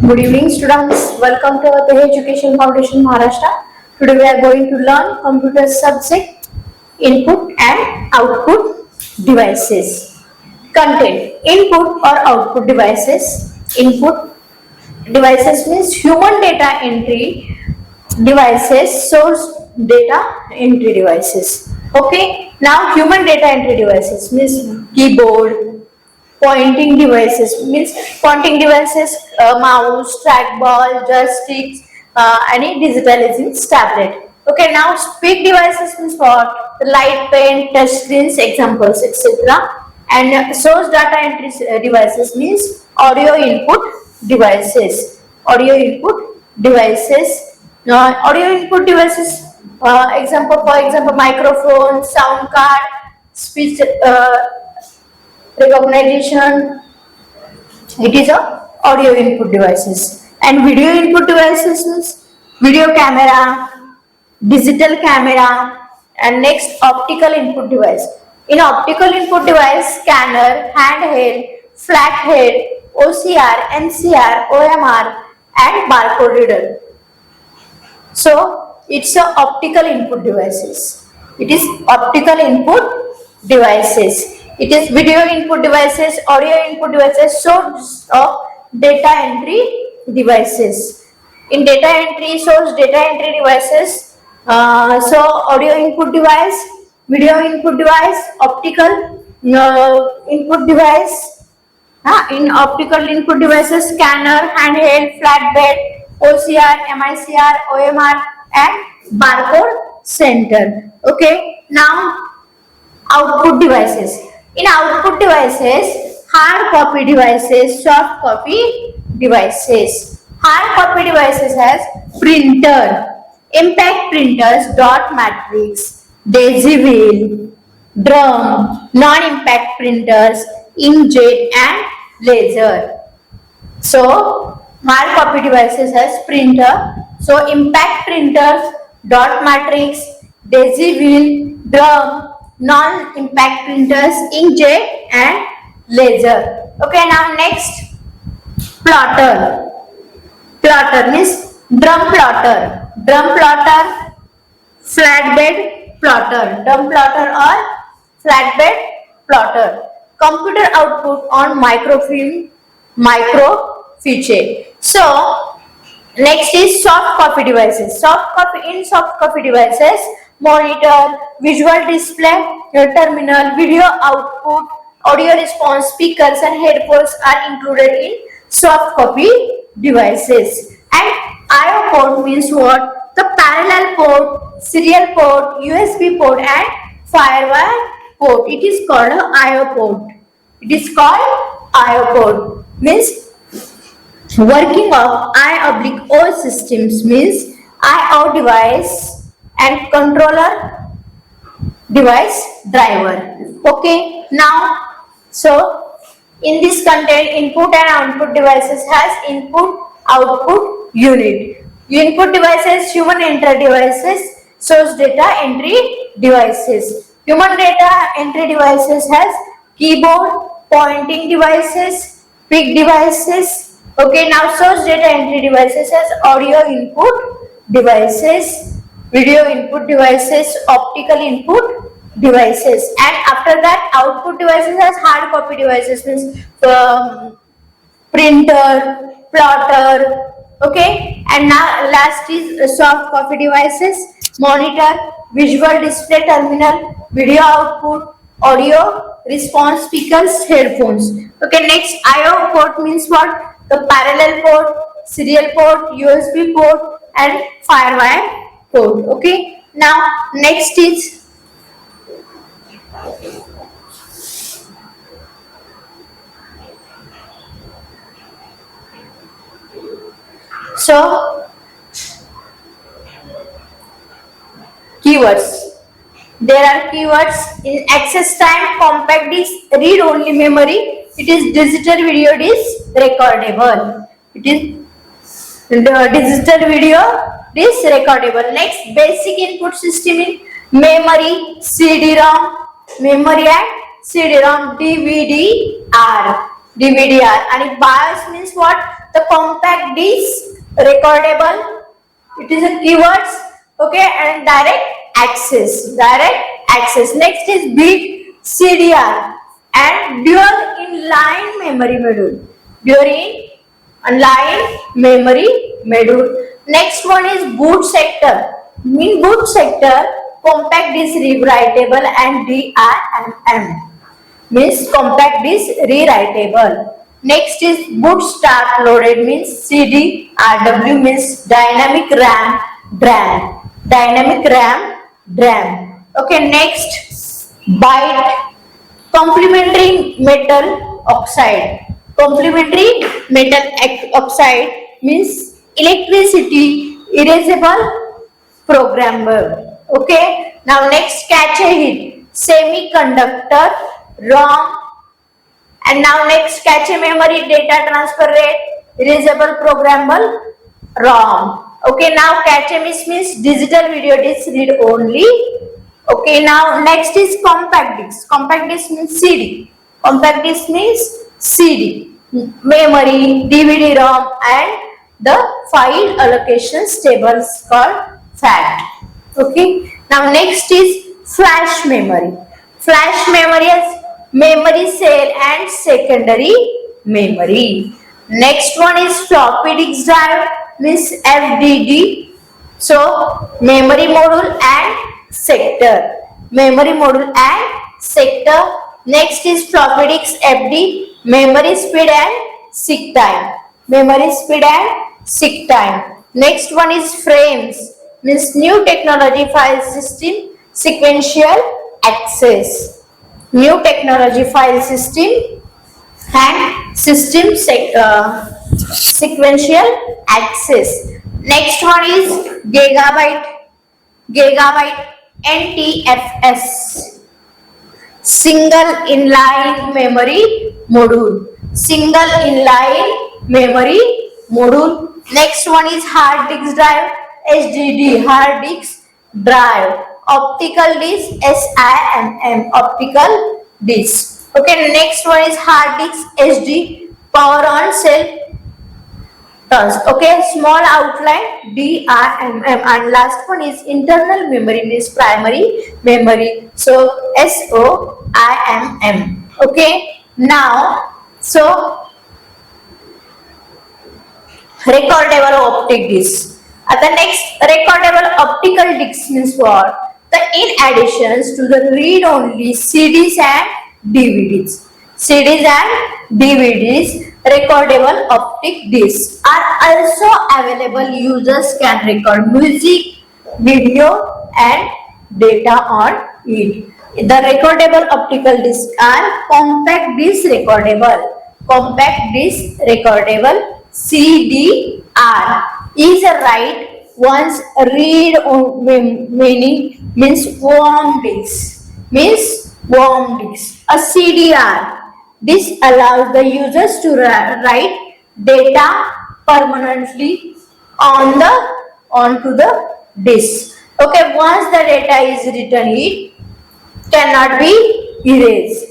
Good evening, students. Welcome to our Dhyeya Education Foundation Maharashtra. Today we are going to learn computer subject input and output devices. Content input or output devices. Input devices means human data entry devices, source data entry devices. Okay, now human data entry devices means keyboard, pointing devices means pointing devices, mouse, trackball, joysticks, any digital is tablet. Okay, now speak devices means what? The light, pen, touch screens, examples, etc. And source data entry devices means audio input devices. Audio input devices. Audio input devices. For example, microphone, sound card, speech. Recognition, it is a audio input devices. And video input devices means video camera, digital camera, and next optical input device. In optical input device, scanner, handheld, flathead, OCR, NCR, OMR, and barcode reader. So it's a optical input devices. It is optical input devices. It is video input devices, audio input devices, source of data entry devices. In data entry, source data entry devices, so audio input device, video input device, optical input device. In optical input devices, scanner, handheld, flatbed, OCR, MICR, OMR, and barcode center. Okay, now output devices. In output devices, hard copy devices, soft copy devices. Hard copy devices has printer, impact printers, dot matrix, daisy wheel, drum, non-impact printers, inkjet and laser. So hard copy devices has printer. So impact printers, dot matrix, daisy wheel, drum, non-impact printers, inkjet and laser. Okay, now next plotter. Plotter means drum plotter, flatbed plotter, drum plotter or flatbed plotter. Computer output on microfilm, microfiche. So next is soft copy devices. Soft copy devices, monitor, visual display, terminal, video output, audio response, speakers and headphones are included in soft copy devices. And I/O port means what? The parallel port, serial port, USB port and firewire port. It is called a I/O port. It is called I/O port. Means working of I/O systems means I/O device and controller device driver. Okay, now so in this content, input and output devices has input output unit. Input devices, human enter devices, source data entry devices. Human data entry devices has keyboard, pointing devices, pick devices. Okay, now source data entry devices has audio input devices, video input devices, optical input devices, and after that output devices has hard copy devices means printer, plotter. Okay, and now last is soft copy devices, monitor, visual display, terminal, video output, audio response, speakers, headphones. Okay, next I/O port means what? The parallel port, serial port, USB port and firewire port. Okay, now next is so keywords. There are keywords in access time, compact disk, read only memory. It is digital video disk recordable. It is the digital video disk recordable. Next, basic input system in memory, CD-ROM, memory and CD-ROM, DVD-R. And BIOS means what? The compact disk, recordable, it is a keywords, okay, and direct access. Next is bit CDR and dual inline memory module. Next one is boot sector. In boot sector, compact disk rewritable and DRM means compact disk rewritable. Next is boot start loaded means CDRW means dynamic RAM DRAM. Okay, next byte complementary metal oxide means electricity erasable programmable. Okay, now next cache hit semiconductor ROM, and now next cache memory data transfer rate erasable programmable ROM. Okay, now cache means digital video disk read only. Okay, now next is compact disk. Compact disk means CD. Memory, DVD-ROM, and the file allocations tables called FAT. Okay, now next is flash memory. Flash memory is memory cell and secondary memory. Next one is floppy disk drive means FDD. So memory module and sector. Next is floppy disk FD, memory speed and seek time. Next one is frames means new technology file system sequential access. New technology file system and sequential access. Next one is gigabyte NTFS, single inline memory module. Next one is hard disk drive, HDD, hard disk drive. Optical disk, SIMM, optical disk. Okay, next one is hard disk, HD, power on cell turns. Okay, small outline, DRMM, and last one is internal memory means primary memory. So SOIMM. Okay, now recordable optic disk. The next recordable optical disk means what? In addition to the read-only CDs and DVDs, recordable optic discs are also available. Users can record music, video, and data on it. The recordable optical discs are compact disc recordable CDR is a write once read means warm disk. A CDR, this allows the users to write data permanently onto the disk. Okay, once the data is written, it cannot be erased.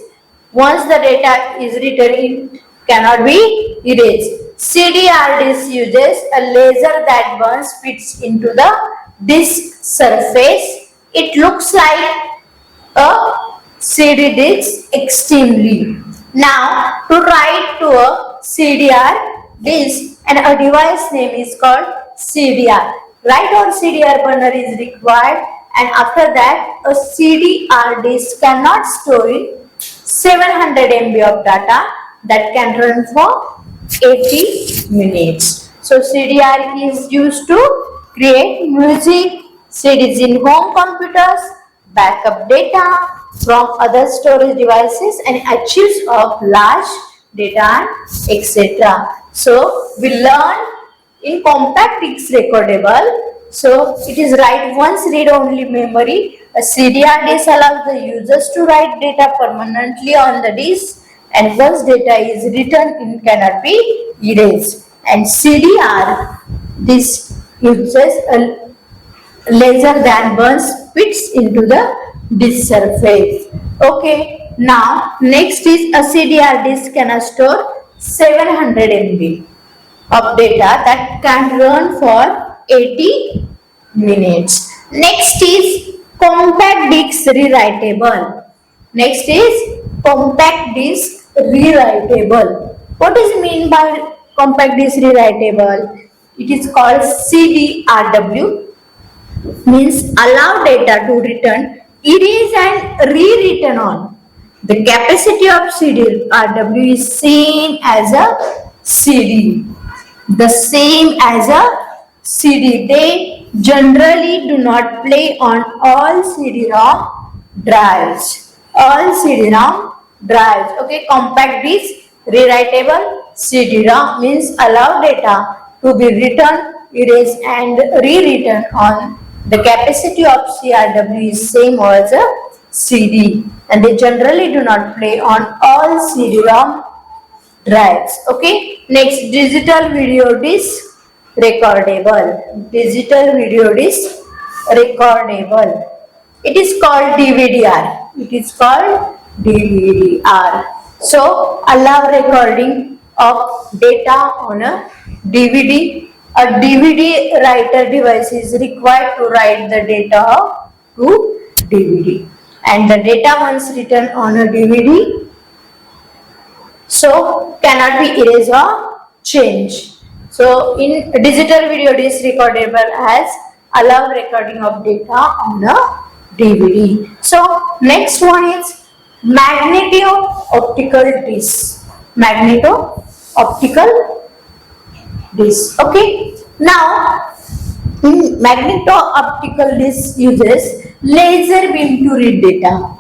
CDR disk uses a laser that burns fits into the disk surface. It looks like a CD disk extremely. Now, to write to a CDR disk, and a device name is called CDR. Write on CDR burner is required, and after that, a CDR disk cannot store 700 MB of data that can run for 80 minutes. So CDR is used to create music, CDs in home computers, backup data from other storage devices, and achieves of large data, etc. So we learn in compact disk recordable. So it is write once read only memory. A CDR disk allows the users to write data permanently on the disk, and once data is written, it cannot be erased. And CDR disk uses a laser that burns fits into the disk surface. Okay, now next is a CDR disk can store 700 MB. of data that can run for 80 minutes. Next is compact disk rewritable. Next is compact disk rewritable. What is mean by compact disk rewritable? It is called CDRW, means allow data to return, erase and rewritten on. The capacity of CD-RW is same as a CD. The same as a CD. They generally do not play on all CD-ROM drives. All CD-ROM drives. Okay, compact disk, rewritable, CD-ROM means allow data to be written, erased and rewritten on. The capacity of CRW is same as a CD, and they generally do not play on all CD-ROM drives. Okay, next, digital video disc recordable. Digital video disc recordable. It is called DVD-R. It is called DVD-R. So allow recording of data on a DVD. A DVD writer device is required to write the data to DVD, and the data once written on a DVD so cannot be erased or changed. So in digital video disc recordable as allow recording of data on a DVD. So next one is magneto-optical disc. Magneto-optical disc. Okay. Now magneto-optical disc uses laser beam to read data.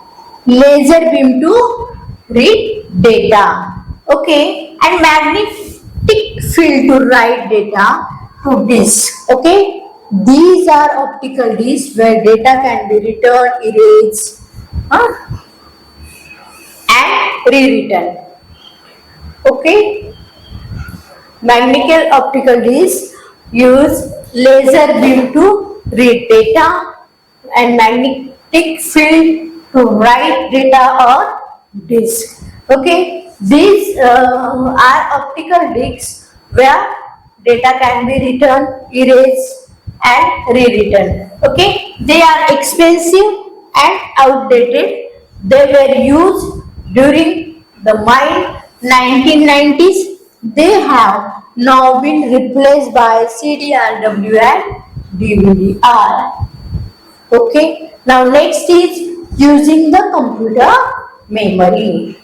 Laser beam to read data. Okay, and magnetic field to write data to disk. Okay, these are optical discs where data can be written, erased, and rewritten. Okay, magnetic optical discs use laser beam to read data and magnetic field to write data on disk. Okay, these are optical discs where data can be written, erased and rewritten. Okay, they are expensive and outdated. They were used during the mid 1990s. They have now been replaced by CDRW and DVD-R. Okay, now next is using the computer memory.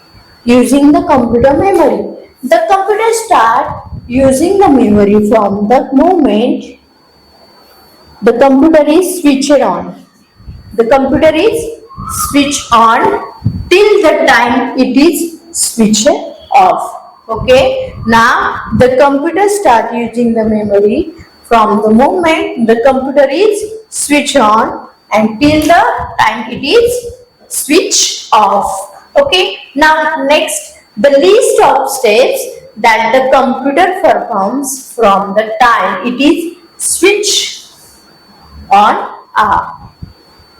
Using the computer memory. The computer start using the memory from the moment the computer is switched on. The computer is switched on till the time it is switched off. Okay. Now the computer start using the memory from the moment the computer is switched on until the time it is switched off. Okay, now next, the list of steps that the computer performs from the time it is switched on off.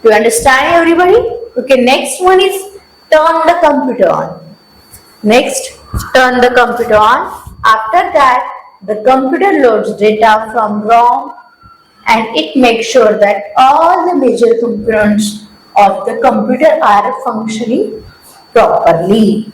Do you understand, everybody? Okay, next one is turn the computer on. Next, turn the computer on. After that, the computer loads data from ROM and it makes sure that all the major components of the computer are functioning properly.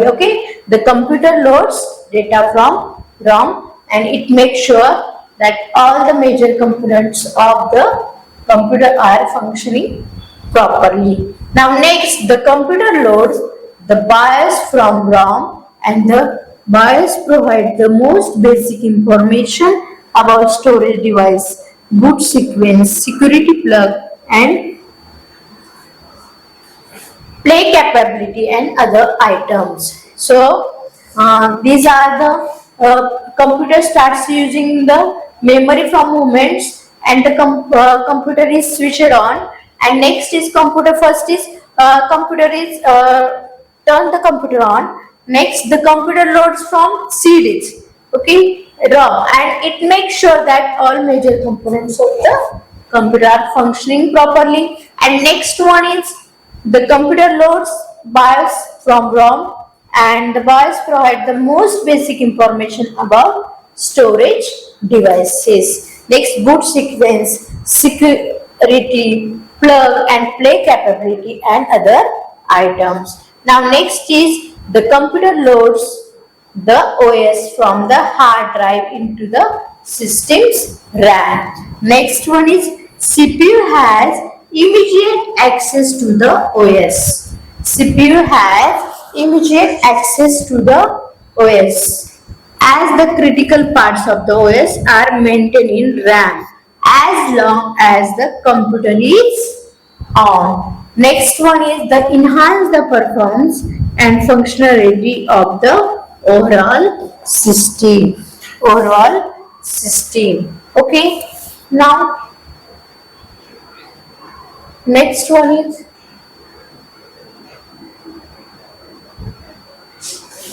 Okay, the computer loads data from ROM and it makes sure that all the major components of the computer are functioning properly. Now next, the computer loads the BIOS from ROM and the BIOS provides the most basic information about storage device, boot sequence, security plug and play capability and other items. So these are the computer starts using the memory from moments and the computer is switched on, and next is computer. First is computer is turn the computer on. Next the computer loads from CDs, okay, ROM, and it makes sure that all major components of the computer are functioning properly. And next one is the computer loads BIOS from ROM and the BIOS provide the most basic information about storage devices. Next, boot sequence, security, plug and play capability and other items. Now next is the computer loads the OS from the hard drive into the system's RAM. Next one is CPU has immediate access to the OS. CPU has immediate access to the OS as the critical parts of the OS are maintained in RAM as long as the computer is on. Next one is the enhance the performance and functionality of the overall system. Overall system. Okay. Now next one is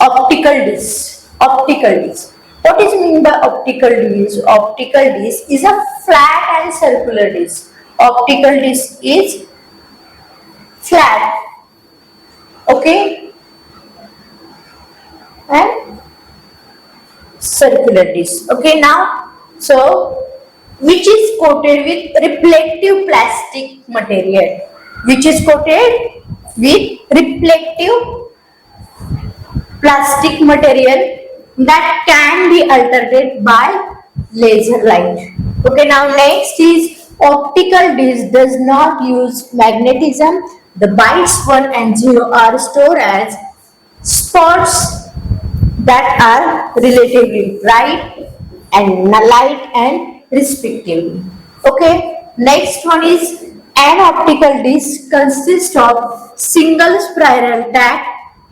optical disc. Optical disc. What is mean by optical disc? Optical disc is a flat and circular disc. Optical disc is flat. Okay. And circular disc. Okay, now so which is coated with reflective plastic material. Which is coated with reflective plastic material that can be altered by laser light. Okay, now next is optical disc does not use magnetism. The bytes 1 and 0 are stored as spots that are relatively bright and light and respectively. Okay, next one is an optical disc consists of single spiral track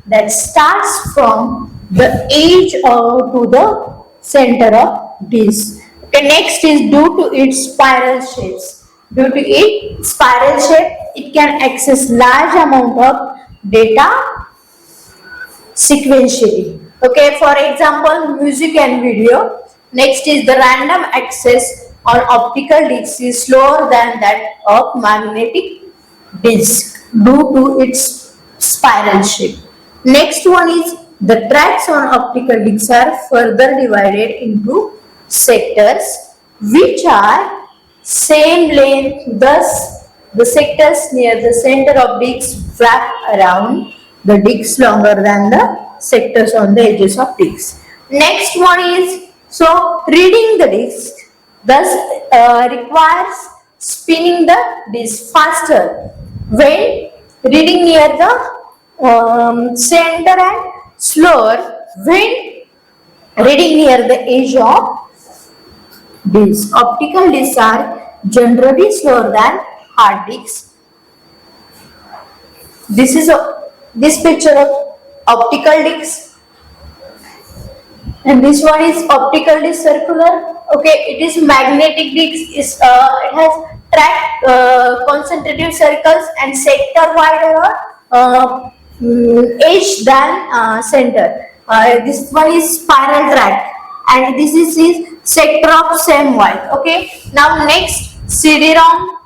that starts from the edge to the center of disc. Okay, next is due to its spiral shapes. Due to its spiral shape, it can access large amount of data sequentially. Okay, for example, music and video. Next is the random access on optical disc is slower than that of magnetic disc due to its spiral shape. Next one is the tracks on optical discs are further divided into sectors which are same length. Thus, the sectors near the center of disc wrap around the disc longer than the sectors on the edges of disc. Next one is so reading the disc thus requires spinning the disc faster when reading near the center and slower when reading near the edge of disc. Optical discs are generally slower than hard discs. This is this picture of optical disc, and this one is optical disc circular. Okay, it is magnetic disc. It has track concentric circles and sector wider or edge than center. This one is spiral track, and this is sector of same width. Okay, now next CD-ROM.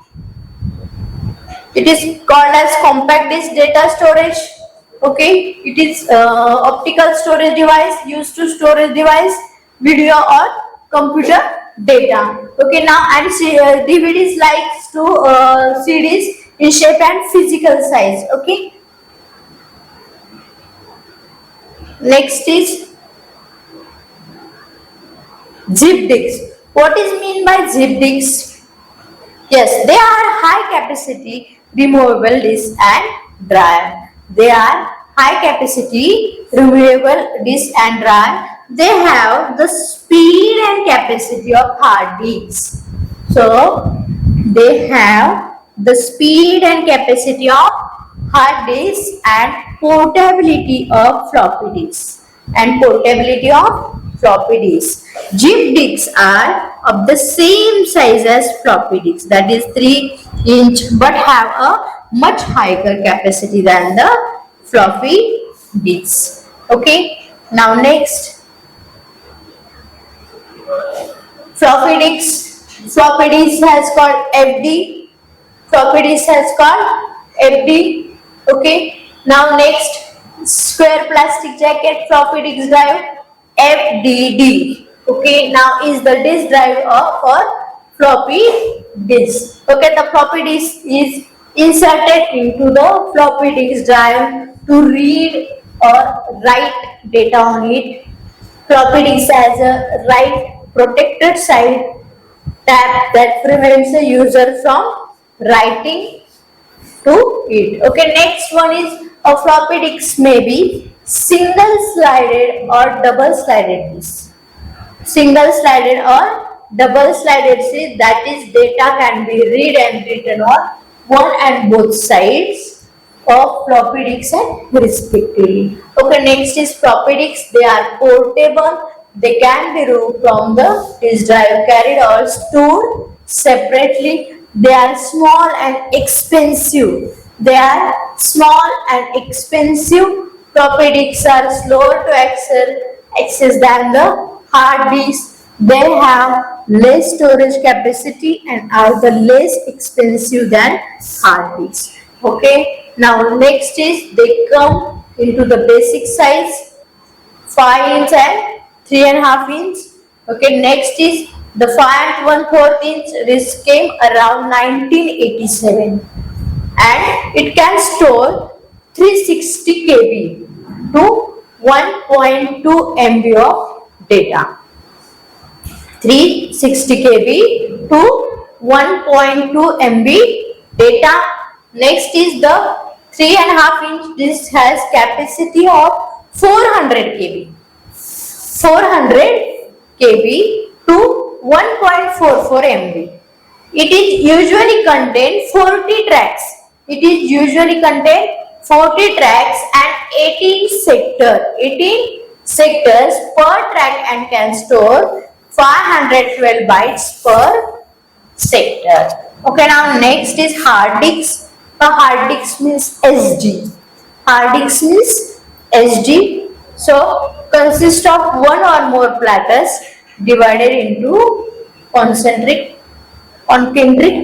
It is called as compact disc data storage. Okay, it is optical storage device used to storage device, video or computer data. Okay, now and DVDs likes to CDs in shape and physical size. Okay. Next is zip disks. What is mean by zip disks? Yes, they are high capacity removable disk and drive. They are high capacity removable disk and drive. They have the speed and capacity of hard disks. So they have the speed and capacity of hard disk and portability of floppy disk. Zip disks are of the same size as floppy disks, that is 3-inch, but have a much higher capacity than the floppy disks. Okay, now next, floppy disks has called FD. Floppy disk has called FD. Okay, now next, square plastic jacket, floppy disk drive, FDD. Okay, now is the disk drive for floppy disk. Okay, the floppy disk is inserted into the floppy disk drive to read or write data on it. Floppy disk has a write protected side tab that prevents the user from writing to it. Okay, next one is a floppy disk may be single slided or double slided disk. Single slided or double slided disk, that is data can be read and written on one and both sides of floppy disk and respectively. Okay, next is floppy disk. They are portable. They can be removed from the disk drive, carried or stored separately. They are small and expensive. They are small and expensive. Floppy disks are slower to access than the hard disks. They have less storage capacity and are the less expensive than hard disks. Okay. Now next is they come into the basic size 5 inch and 3.5 inch. Okay, next is the 5 and 1/4 inch. This came around 1987 and it can store 360 KB to 1.2 MB of data. 360 KB to 1.2 MB data. Next is the 3.5 inch. This has capacity of 400 KB. 400 KB to 1.44 MB. It is usually contain 40 tracks. It is usually contain 40 tracks and 18 sectors per track and can store 512 bytes per sector. Okay, now next is hard disk. A hard disk means SD. Hard disk means SD. So consists of one or more platters divided into concentric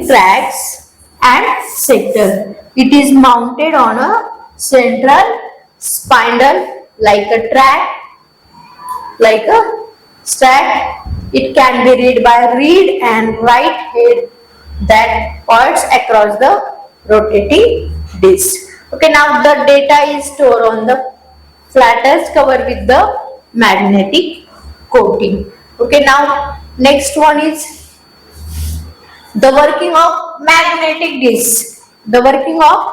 tracks and sector. It is mounted on a central spindle like a track, like a stack. It can be read by read and write head that points across the rotating disc. Okay, now the data is stored on the platters covered with the magnetic coating. Okay, now next one is the working of magnetic disc. The working of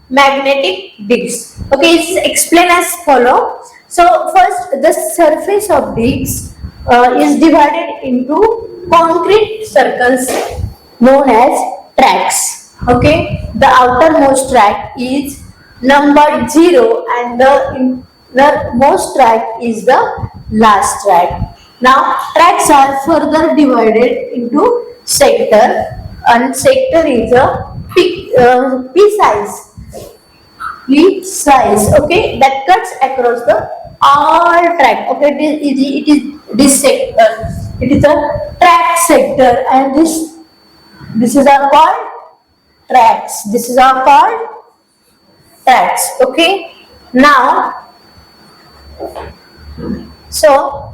magnetic disc. Okay, it's explained as follow. So first, the surface of disc is divided into concrete circles known as tracks. Okay, the outermost track is numbered 0 and the innermost track is the last track. Now tracks are further divided into sector, and sector is a P size. P size, okay, that cuts across the all track. Okay, it is this sector. It is a track sector, and this is our called tracks. This is our called tracks. Okay, now so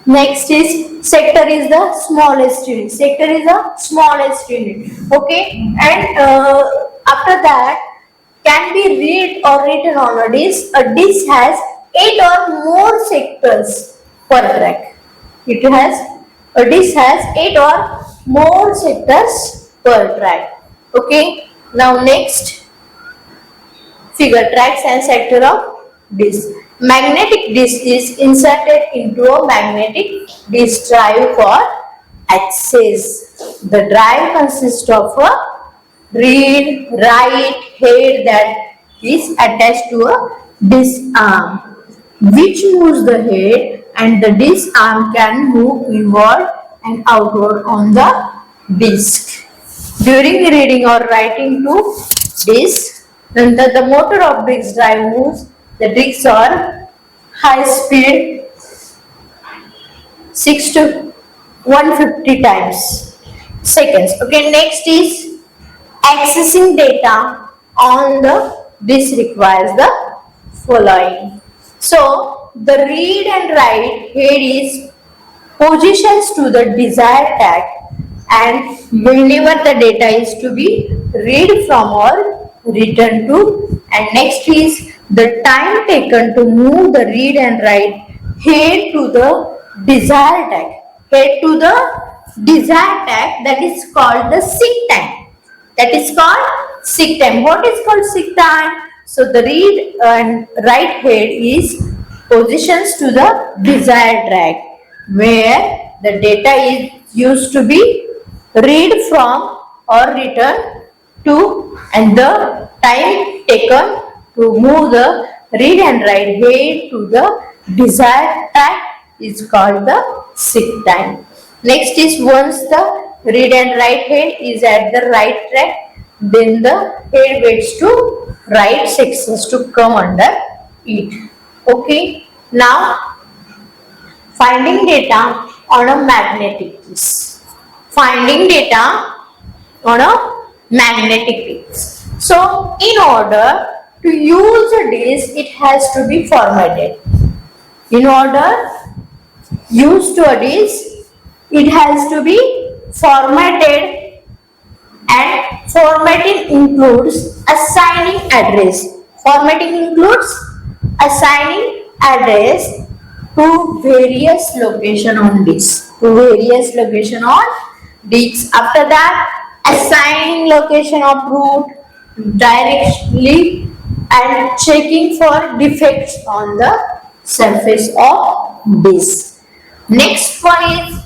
next is sector is the smallest unit. Sector is the smallest unit. Okay, and after that can be read or written on a disc. A disc has 8 or more sectors per track. It has a disc has 8 or more sectors per track. Okay. Now next figure tracks and sector of disc. Magnetic disc is inserted into a magnetic disc drive for access. The drive consists of a read, write head that is attached to a disc arm, which moves the head, and the disc arm can move inward and outward on the disc. During reading or writing to disc, then the motor of disc drive moves the discs are high speed 6 to 150 times seconds. Okay, next is accessing data on the This requires the following. So the read and write head is positions to the desired tag, and whenever the data is to be read from or written to. And next is the time taken to move the read and write head to the desired tag. Head to the desired tag, that is called the seek time. That is called seek time. What is called seek time? So the read and write head is positions to the desired track, where the data is used to be read from or written to, and the time taken to move the read and write head to the desired track is called the seek time. Next is once the read and write head is at the right track, then the head waits to write sections to come under it. Okay. Now finding data on a magnetic disk. Finding data on a magnetic disk. So in order to use a disk, it has to be formatted. In order use to a disk, it has to be formatted, and formatting includes assigning address. Formatting includes assigning address to various location on disk. To various location on disk. After that, assigning location of root directly and checking for defects on the surface of disk. Next one is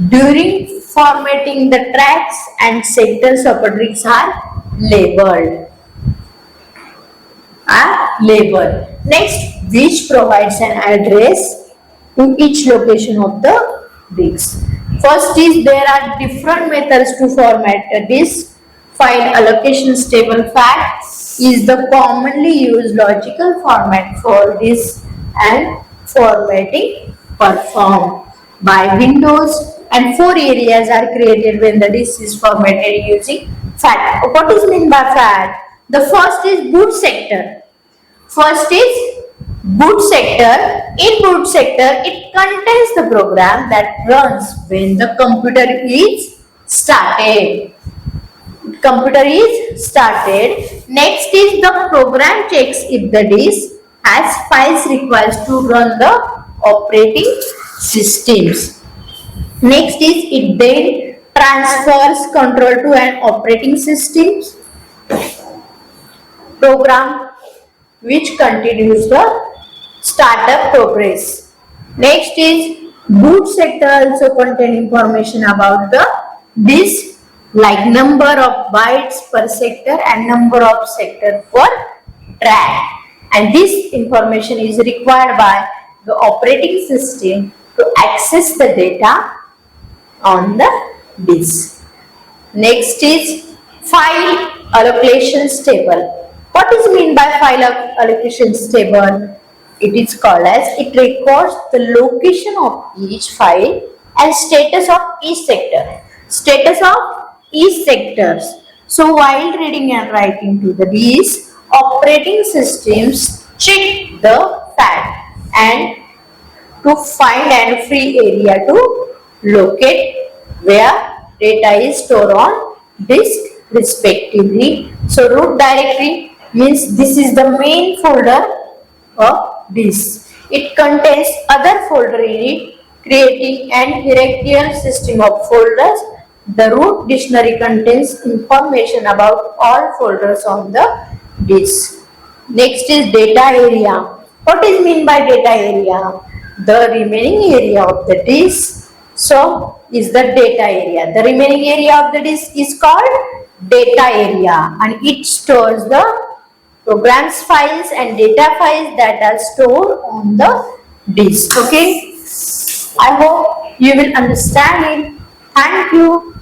during formatting the tracks and sectors of a disk are labeled. Next, which provides an address to each location of the disk. First is there are different methods to format a disk. File allocation table fact is the commonly used logical format for disk, and formatting performed by Windows, and 4 areas are created when the disk is formatted using FAT. What is meant by FAT? The first is boot sector. First is boot sector. In boot sector, it contains the program that runs when the computer is started. Computer is started. Next is the program checks if the disk has files required to run the operating systems. Next is it then transfers control to an operating system program which continues the startup progress. Next is boot sector also contain information about the disk, like number of bytes per sector and number of sector per track, and this information is required by the operating system to access the data on the disk. Next is file allocations table. What is meant by file allocations table? It is called as it records the location of each file and status of each sector. Status of each sectors. So while reading and writing to the disk, operating systems check the fact and to find a free area to locate where data is stored on disk respectively. So root directory means this is the main folder of disk. It contains other folder in it, creating an hierarchical system of folders. The root dictionary contains information about all folders on the disk. Next is data area. What is meant by data area? The remaining area of the disk, so is the data area. The remaining area of the disk is called data area, and it stores the programs files and data files that are stored on the disk. Okay, I hope you will understand it. Thank you.